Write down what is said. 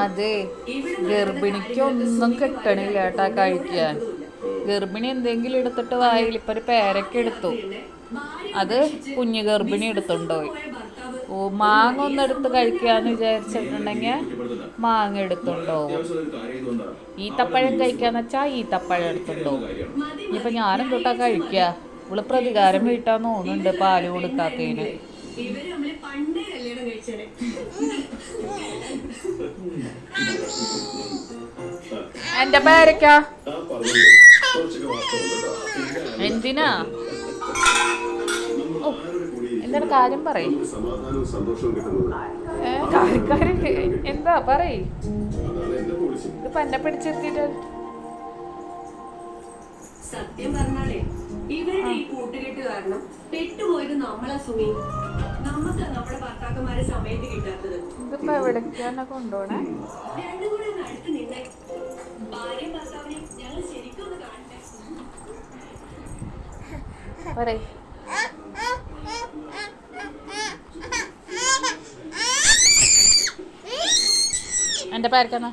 അതെ, ഗർഭിണിക്കൊന്നും കിട്ടണില്ല കേട്ടാ കഴിക്കാൻ. ഗർഭിണി എന്തെങ്കിലും എടുത്തിട്ട് വായിൽ ഇപ്പൊ ഒരു പേരക്ക എടുത്തു, അത് കുഞ്ഞു ഗർഭിണി എടുത്തുണ്ടോയി. ഓ, മാങ്ങ ഒന്ന് എടുത്ത് കഴിക്കാന്ന് വിചാരിച്ചിട്ടുണ്ടെങ്കിൽ മാങ്ങ എടുത്തുണ്ടോവും. ഈത്തപ്പഴം കഴിക്കാന്ന് വെച്ചാ ഈത്തപ്പഴം എടുത്തുണ്ടോവും. ഇനിയിപ്പൊ ഞാനും തൊട്ടാ കഴിക്കുക. ഇവള് പ്രതികാരം വീട്ടാന്ന് തോന്നുന്നുണ്ട് പാല് കൊടുക്കാത്തതിന്. എന്റെ പേരക്ക എന്തിനാ? എന്താണ് കാര്യം പറയ്. എന്താ പറയ്. ഇതിപ്പോ എന്നെ പിടിച്ചെത്തിട്ട് സത്യം പറഞ്ഞാലേ ഇവരുടെ ഈ കൂട്ടുകെട്ട് കാരണം പെട്ടുപോയത് നമ്മളാ സുമി. നമുക്ക് നമ്മുടെ ഭർത്താക്കന്മാരെ സമയത്ത് കിട്ടാത്തത്. ഇതിപ്പോ എവിടേക്കാണ് കൊണ്ടോണേ? രണ്ടും കൂടെ ഒന്ന് അടുത്ത് നിന്നെ. ഭാര്യയും ഭർത്താവിനെയും ഞങ്ങൾ ശരിക്കും ഒന്ന് കാണട്ടെ. പറയ്. എന്റെ പേരക്കാന്നാ